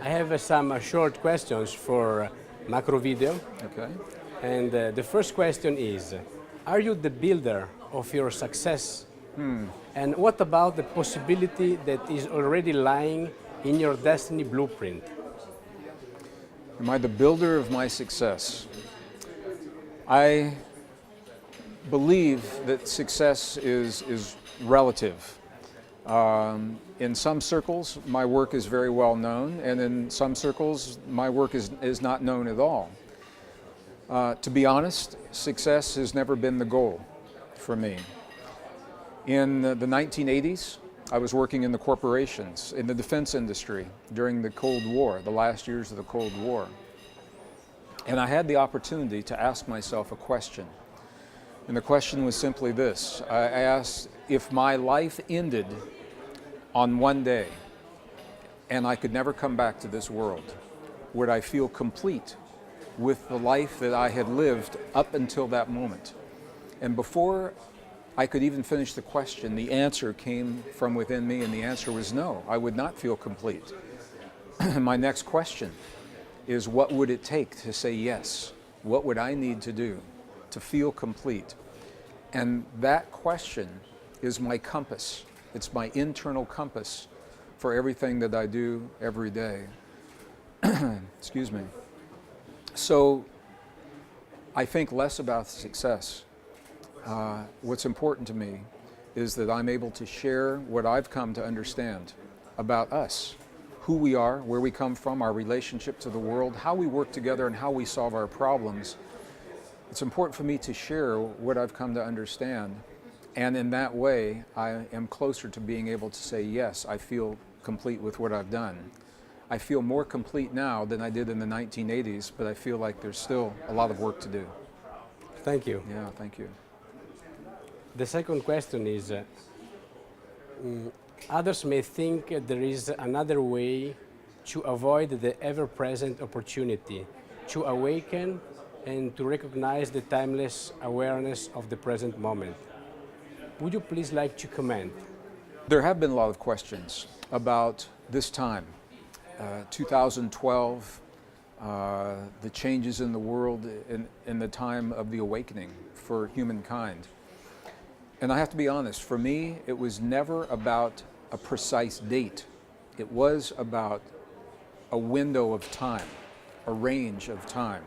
I have some short questions for macro video. Okay. And the first question is, are you the builder of your success? And what about the possibility that is already lying in your destiny blueprint? Am I the builder of my success? I believe that success is relative. In some circles, my work is very well known, and in some circles, my work is not known at all. To be honest, success has never been the goal for me. In the 1980s, I was working in the corporations, in the defense industry during the Cold War, the last years of the Cold War. And I had the opportunity to ask myself a question. And the question was simply this. I asked, if my life ended on one day and I could never come back to this world, would I feel complete with the life that I had lived up until that moment? And before I could even finish the question, the answer came from within me, and the answer was no, I would not feel complete. My next question is, what would it take to say yes? What would I need to do to feel complete? And that question is my compass. It's my internal compass for everything that I do every day. Excuse me. So I think less about success. What's important to me is that I'm able to share what I've come to understand about us, who we are, where we come from, our relationship to the world, how we work together, and how we solve our problems. It's important for me to share what I've come to understand, and in that way, I am closer to being able to say, yes, I feel complete with what I've done. I feel more complete now than I did in the 1980s, but I feel like there's still a lot of work to do. Thank you. Yeah, thank you. The second question is, others may think there is another way to avoid the ever-present opportunity, to awaken and to recognize the timeless awareness of the present moment. Would you please like to comment? There have been a lot of questions about this time, 2012, the changes in the world in the time of the awakening for humankind. And I have to be honest, for me, it was never about a precise date. It was about a window of time, a range of time.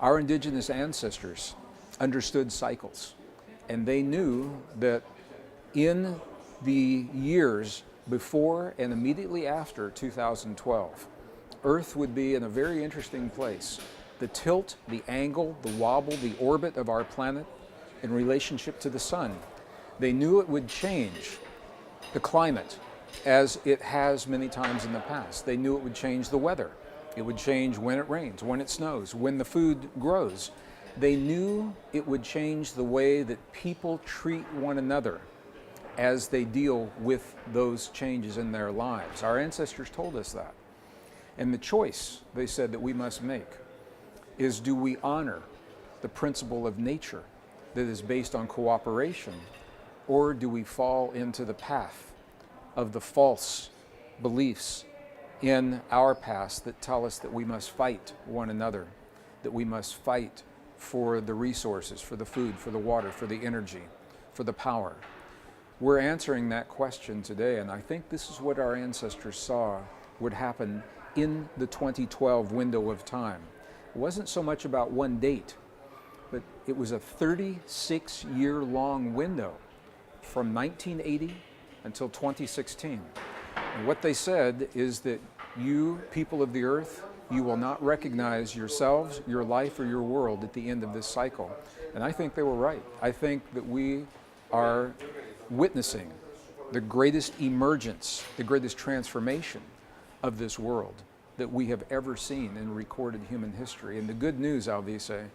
Our indigenous ancestors understood cycles, and they knew that in the years before and immediately after 2012, Earth would be in a very interesting place. The tilt, the angle, the wobble, the orbit of our planet in relationship to the sun. They knew it would change the climate as it has many times in the past. They knew it would change the weather. It would change when it rains, when it snows, when the food grows. They knew it would change the way that people treat one another as they deal with those changes in their lives. Our ancestors told us that. And the choice, they said, that we must make is, do we honor the principle of nature that is based on cooperation, or do we fall into the path of the false beliefs in our past that tell us that we must fight one another, that we must fight for the resources, for the food, for the water, for the energy, for the power? We're answering that question today, and I think this is what our ancestors saw would happen in the 2012 window of time. It wasn't so much about one date, but it was a 36-year-long window from 1980 until 2016. And what they said is that you, people of the earth, you will not recognize yourselves, your life, or your world at the end of this cycle. And I think they were right. I think that we are witnessing the greatest emergence, the greatest transformation of this world that we have ever seen in recorded human history. And the good news, Alvise,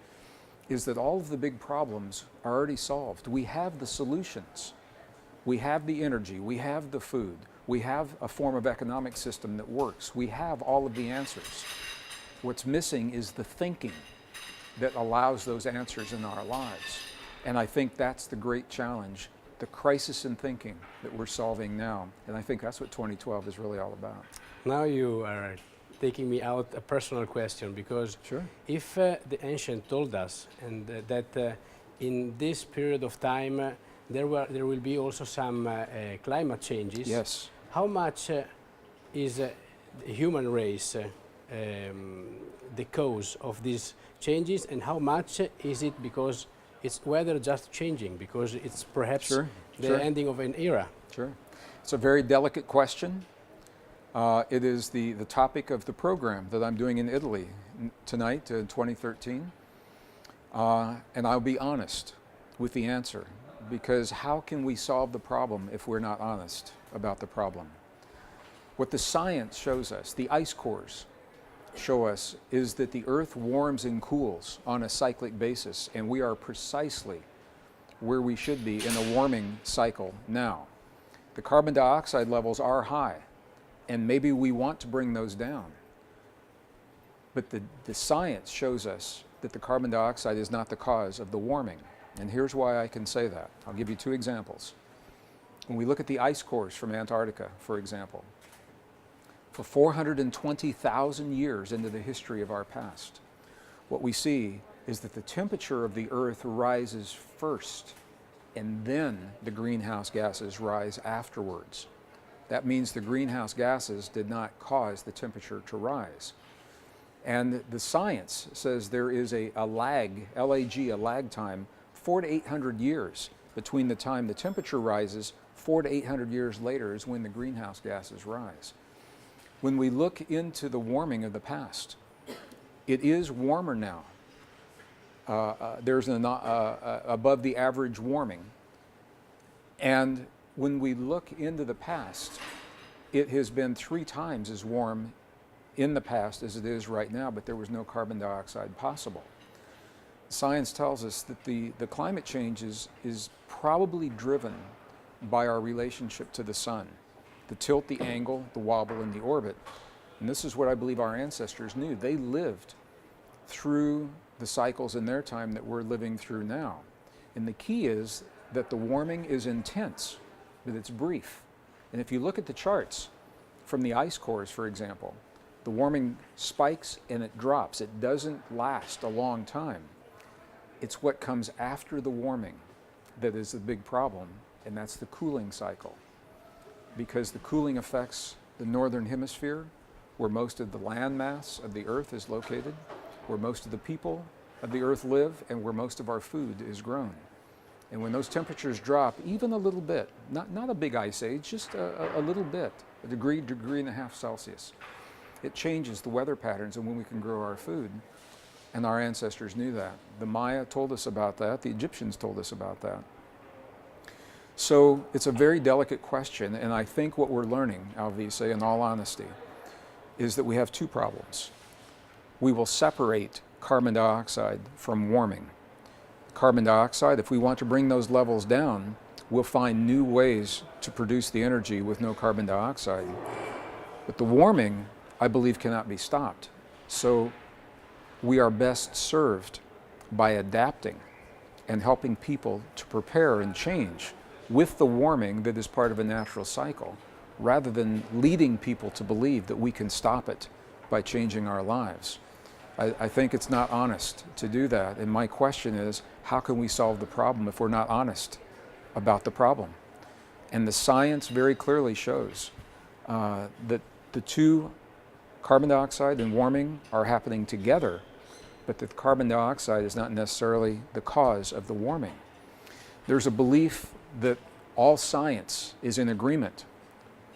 is that all of the big problems are already solved. We have the solutions. We have the energy. We have the food. We have a form of economic system that works. We have all of the answers. What's missing is the thinking that allows those answers in our lives. And I think that's the great challenge, the crisis in thinking that we're solving now. And I think that's what 2012 is really all about. Now you are taking me out a personal question, because Sure. if the ancient told us and that in this period of time there will be also some climate changes. Yes. How much is the human race the cause of these changes, and how much is it because it's weather just changing, because it's perhaps Sure, the sure. ending of an era? Sure. It's a very delicate question. It is the topic of the program that I'm doing in Italy tonight in 2013. And I'll be honest with the answer, because how can we solve the problem if we're not honest about the problem? What the science shows us, the ice cores show us, is that the Earth warms and cools on a cyclic basis, and we are precisely where we should be in a warming cycle now. The carbon dioxide levels are high, and maybe we want to bring those down. But the science shows us that the carbon dioxide is not the cause of the warming. And here's why I can say that. I'll give you two examples. When we look at the ice cores from Antarctica, for example, for 420,000 years into the history of our past, what we see is that the temperature of the Earth rises first, and then the greenhouse gases rise afterwards. That means the greenhouse gases did not cause the temperature to rise. And the science says there is a lag, L-A-G, a lag time, 400 to 800 years between the time the temperature rises. 400 to 800 years later is when the greenhouse gases rise. When we look into the warming of the past, it is warmer now. There's an above the average warming. And when we look into the past, it has been 3 times as warm in the past as it is right now, but there was no carbon dioxide possible. Science tells us that the climate change is probably driven by our relationship to the sun, the tilt, the angle, the wobble, and the orbit. And this is what I believe our ancestors knew. They lived through the cycles in their time that we're living through now. And the key is that the warming is intense, but it's brief. And if you look at the charts from the ice cores, for example, the warming spikes and it drops. It doesn't last a long time. It's what comes after the warming that is the big problem, and that's the cooling cycle. Because the cooling affects the northern hemisphere, where most of the land mass of the Earth is located, where most of the people of the Earth live, and where most of our food is grown. And when those temperatures drop even a little bit, not a big ice age, just a little bit, a degree and a half Celsius, it changes the weather patterns and when we can grow our food. And our ancestors knew that. The Maya told us about that. The Egyptians told us about that. So it's a very delicate question, and I think what we're learning, Alvise, in all honesty, is that we have 2 problems. We will separate carbon dioxide from warming. Carbon dioxide, if we want to bring those levels down, we'll find new ways to produce the energy with no carbon dioxide. But the warming, I believe, cannot be stopped. So we are best served by adapting and helping people to prepare and change with the warming that is part of a natural cycle, rather than leading people to believe that we can stop it by changing our lives. I think it's not honest to do that. And my question is, how can we solve the problem if we're not honest about the problem? And the science very clearly shows that the 2, carbon dioxide and warming, are happening together, but that carbon dioxide is not necessarily the cause of the warming. There's a belief that all science is in agreement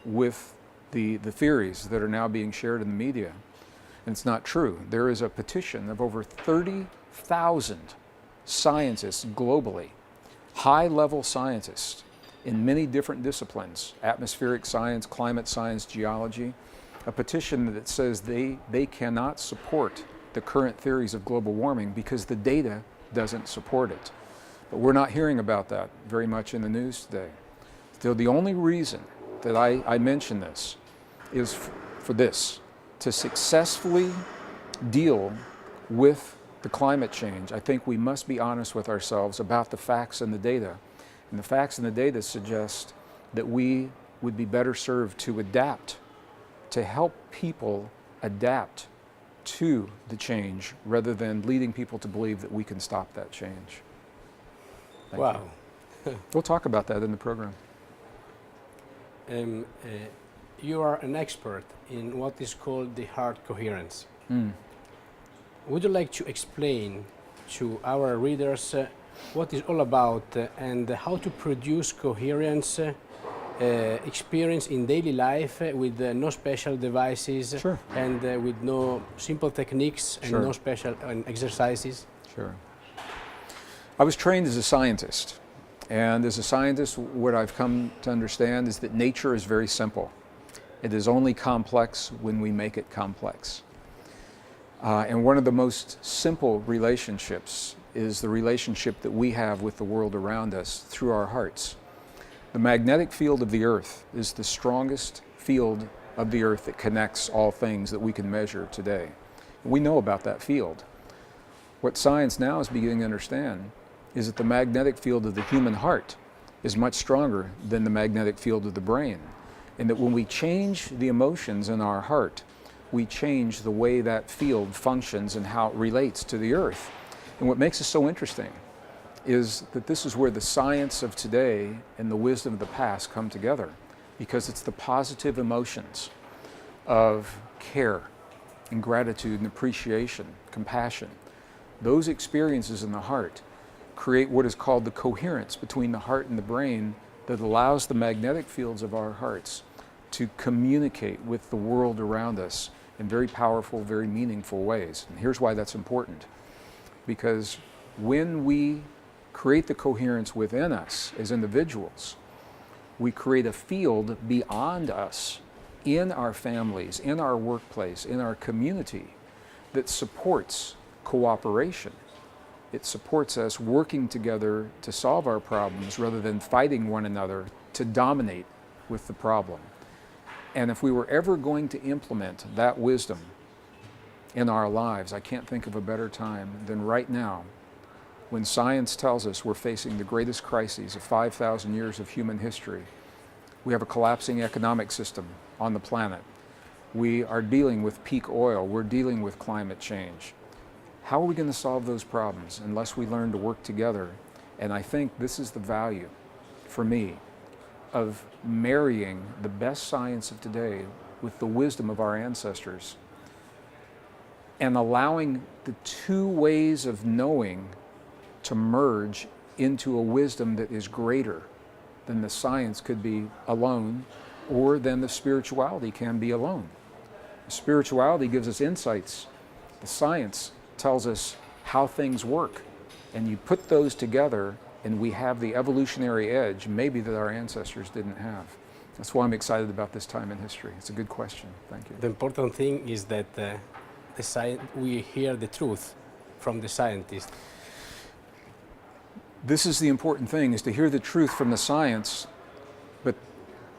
with the theories that are now being shared in the media. And it's not true. There is a petition of over 30,000 scientists globally, high-level scientists in many different disciplines, atmospheric science, climate science, geology, a petition that says they cannot support the current theories of global warming because the data doesn't support it. But we're not hearing about that very much in the news today. So the only reason that I mention this is for this, to successfully deal with the climate change. I think we must be honest with ourselves about the facts and the data. And the facts and the data suggest that we would be better served to adapt to help people adapt to the change rather than leading people to believe that we can stop that change. Thank Wow. you. We'll talk about that in the program. You are an expert in what is called the heart coherence. Would you like to explain to our readers what it's all about and how to produce coherence experience in daily life with no special devices? Sure. And with no simple techniques and Sure. no special exercises? Sure. I was trained as a scientist, and as a scientist, what I've come to understand is that nature is very simple. It is only complex when we make it complex. And one of the most simple relationships is the relationship that we have with the world around us through our hearts. The magnetic field of the earth is the strongest field of the earth that connects all things that we can measure today. We know about that field. What science now is beginning to understand is that the magnetic field of the human heart is much stronger than the magnetic field of the brain. And that when we change the emotions in our heart, we change the way that field functions and how it relates to the earth. And what makes it so interesting is that this is where the science of today and the wisdom of the past come together, because it's the positive emotions of care and gratitude and appreciation, compassion. Those experiences in the heart create what is called the coherence between the heart and the brain that allows the magnetic fields of our hearts to communicate with the world around us in very powerful, very meaningful ways. And here's why that's important. Because when we create the coherence within us as individuals, we create a field beyond us in our families, in our workplace, in our community that supports cooperation. It supports us working together to solve our problems rather than fighting one another to dominate with the problem. And if we were ever going to implement that wisdom in our lives, I can't think of a better time than right now, when science tells us we're facing the greatest crises of 5,000 years of human history. We have a collapsing economic system on the planet. We are dealing with peak oil. We're dealing with climate change. How are we going to solve those problems unless we learn to work together? And I think this is the value, for me, of marrying the best science of today with the wisdom of our ancestors and allowing the two ways of knowing to merge into a wisdom that is greater than the science could be alone or than the spirituality can be alone. The spirituality gives us insights. The science tells us how things work. And you put those together and we have the evolutionary edge maybe that our ancestors didn't have. That's why I'm excited about this time in history. It's a good question. Thank you. The important thing is that we hear the truth from the scientists. This is the important thing, is to hear the truth from the science, but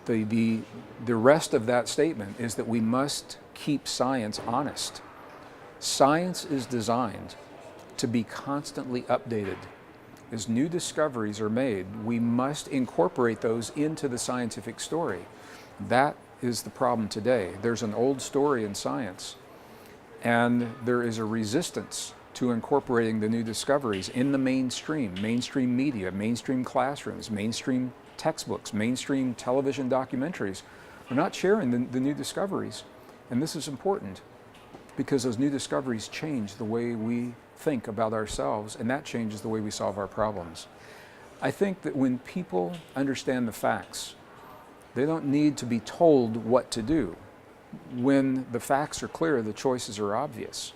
the rest of that statement is that we must keep science honest. Science is designed to be constantly updated. As new discoveries are made, we must incorporate those into the scientific story. That is the problem today. There's an old story in science, and there is a resistance to incorporating the new discoveries in the mainstream media, mainstream classrooms, mainstream textbooks, mainstream television documentaries. We're not sharing the new discoveries. And this is important because those new discoveries change the way we think about ourselves, and that changes the way we solve our problems. I think that when people understand the facts, they don't need to be told what to do. When the facts are clear, the choices are obvious.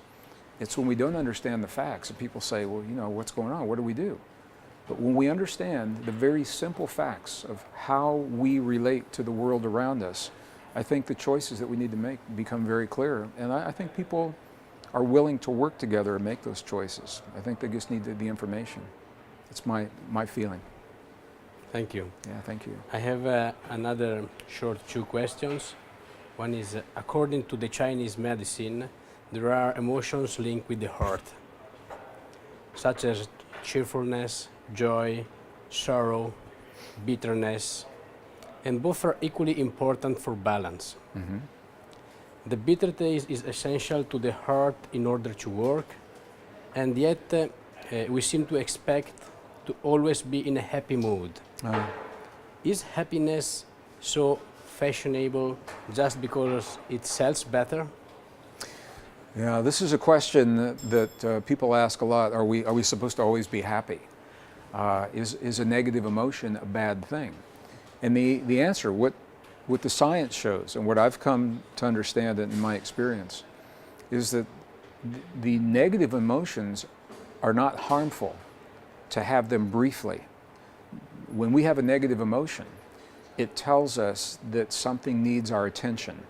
It's when we don't understand the facts that people say, well, you know, what's going on? What do we do? But when we understand the very simple facts of how we relate to the world around us, I think the choices that we need to make become very clear. And I think people are willing to work together and make those choices. I think they just need the information. It's my feeling. Thank you. Yeah, thank you. I have another short two questions. One is, according to the Chinese medicine, there are emotions linked with the heart, such as cheerfulness, joy, sorrow, bitterness, and both are equally important for balance. Mm-hmm. The bitter taste is essential to the heart in order to work, and yet we seem to expect to always be in a happy mood. Is happiness so fashionable just because it sells better? Yeah, this is a question that people ask a lot. Are we supposed to always be happy? Is a negative emotion a bad thing? And the answer, what the science shows and what I've come to understand in my experience, is that the negative emotions are not harmful to have them briefly. When we have a negative emotion, it tells us that something needs our attention.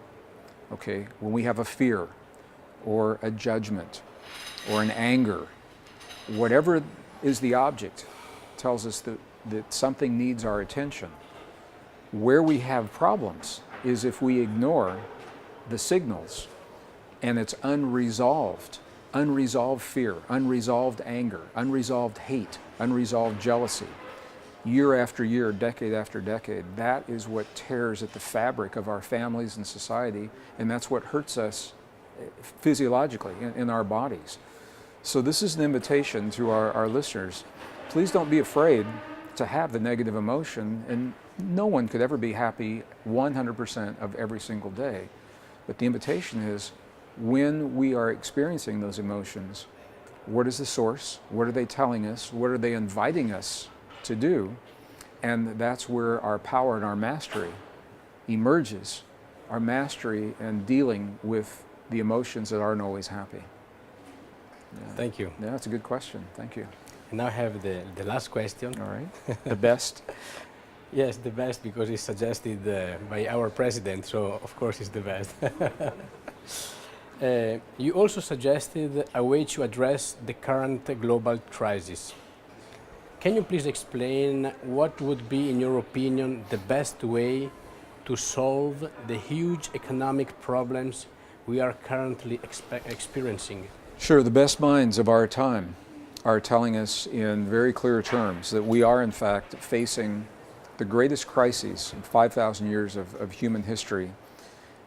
Okay, when we have a fear or a judgment or an anger, whatever is the object tells us that something needs our attention. Where we have problems is if we ignore the signals and it's unresolved fear, unresolved anger, unresolved hate, unresolved jealousy, year after year, decade after decade. That is what tears at the fabric of our families and society, and that's what hurts us physiologically in our bodies. So this is an invitation to our listeners. Please don't be afraid to have the negative emotion, and no one could ever be happy 100% of every single day. But the invitation is, when we are experiencing those emotions, what is the source? What are they telling us? What are they inviting us to do? And that's where our power and our mastery emerges. Our mastery in dealing with the emotions that aren't always happy. Yeah. Thank you. Yeah, that's a good question. Thank you. And now I have the last question. All right. The best? Yes, the best, because it's suggested by our president, so of course it's the best. You also suggested a way to address the current global crisis. Can you please explain what would be, in your opinion, the best way to solve the huge economic problems we are currently experiencing? Sure. The best minds of our time are telling us in very clear terms that we are in fact facing the greatest crises in 5,000 years of human history,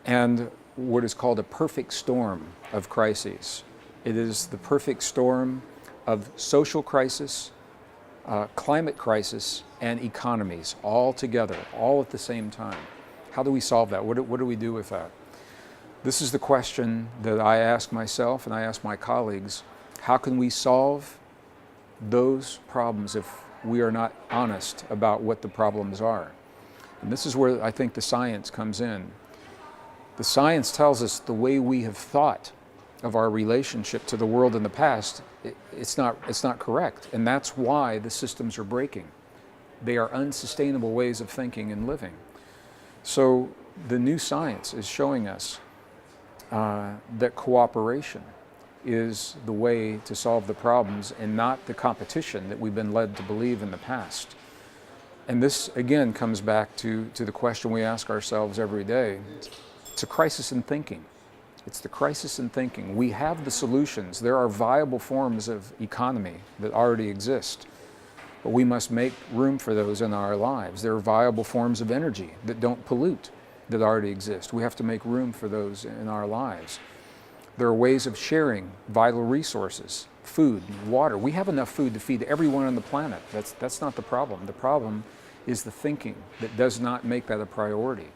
and what is called a perfect storm of crises. It is the perfect storm of social crisis, climate crisis, and economies all together, all at the same time. How do we solve that? What do we do with that? This is the question that I ask myself and I ask my colleagues. How can we solve those problems if we are not honest about what the problems are? And this is where I think the science comes in. The science tells us the way we have thought of our relationship to the world in the past, it's not correct. And that's why the systems are breaking. They are unsustainable ways of thinking and living. So the new science is showing us that cooperation is the way to solve the problems and not the competition that we've been led to believe in the past. And this again comes back to the question we ask ourselves every day. It's a crisis in thinking. It's the crisis in thinking. We have the solutions. There are viable forms of economy that already exist, but we must make room for those in our lives. There are viable forms of energy that don't pollute that already exist. We have to make room for those in our lives. There are ways of sharing vital resources, food, water. We have enough food to feed everyone on the planet. That's not the problem. The problem is the thinking that does not make that a priority.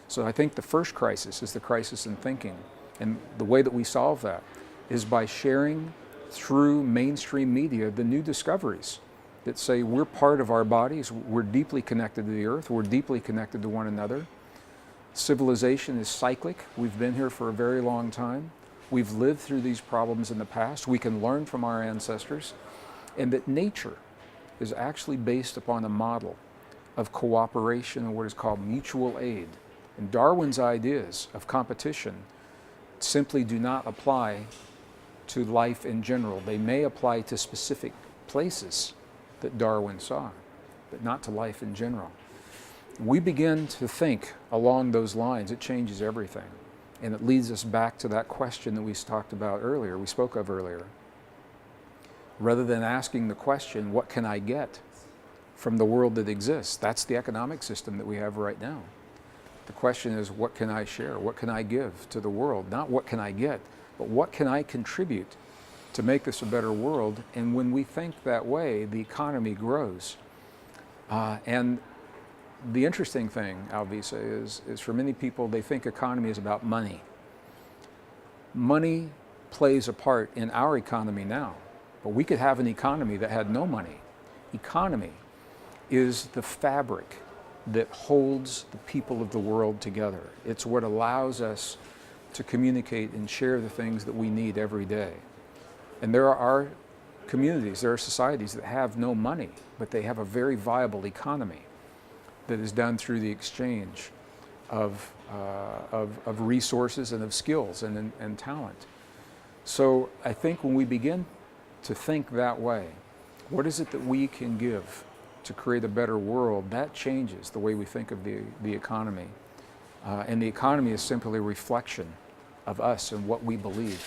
So I think the first crisis is the crisis in thinking. And the way that we solve that is by sharing through mainstream media the new discoveries that say we're part of our bodies, we're deeply connected to the earth, we're deeply connected to one another. Civilization is cyclic. We've been here for a very long time. We've lived through these problems in the past. We can learn from our ancestors. And that nature is actually based upon a model of cooperation and what is called mutual aid. And Darwin's ideas of competition simply do not apply to life in general. They may apply to specific places that Darwin saw, but not to life in general. We begin to think along those lines, it changes everything. And it leads us back to that question that we talked about earlier, we spoke of earlier. Rather than asking the question, what can I get from the world that exists? That's the economic system that we have right now. The question is, what can I share? What can I give to the world? Not what can I get, but what can I contribute to make this a better world? And when we think that way, the economy grows. And the interesting thing, Alvisa, is for many people, they think economy is about money. Money plays a part in our economy now, but we could have an economy that had no money. Economy is the fabric that holds the people of the world together. It's what allows us to communicate and share the things that we need every day. And there are communities, there are societies that have no money, but they have a very viable economy that is done through the exchange of resources and of skills and talent. So I think when we begin to think that way, what is it that we can give to create a better world? That changes the way we think of the economy. And the economy is simply a reflection of us and what we believe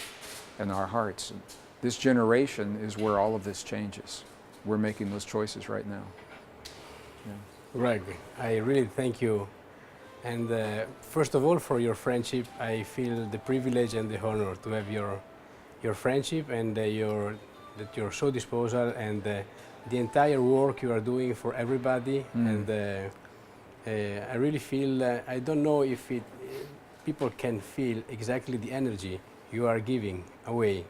in our hearts. And this generation is where all of this changes. We're making those choices right now. Yeah. Gregg, I really thank you. And first of all, for your friendship, I feel the privilege and the honor to have your friendship and that you're so disposal and the entire work you are doing for everybody. And I really feel, I don't know if people can feel exactly the energy you are giving away.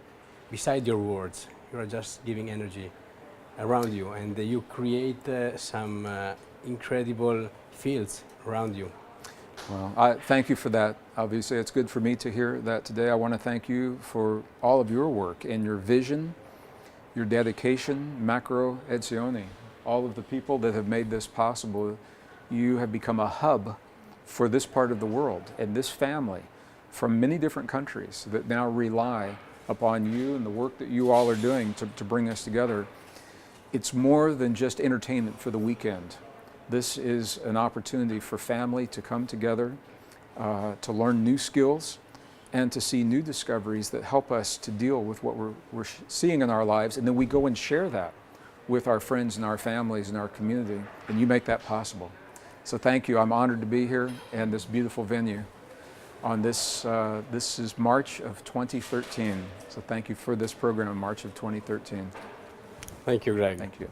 Beside your words, you are just giving energy around you, and you create some incredible fields around you. Well, I thank you for that. Obviously, it's good for me to hear that today. I want to thank you for all of your work and your vision, your dedication, Macro Edizioni, all of the people that have made this possible. You have become a hub for this part of the world and this family from many different countries that now rely upon you and the work that you all are doing to bring us together. It's more than just entertainment for the weekend. This is an opportunity for family to come together, to learn new skills, and to see new discoveries that help us to deal with what we're seeing in our lives, and then we go and share that with our friends and our families and our community, and you make that possible. So thank you. I'm honored to be here in this beautiful venue on this is March of 2013. So thank you for this program in March of 2013. Thank you, Gregg. Thank you.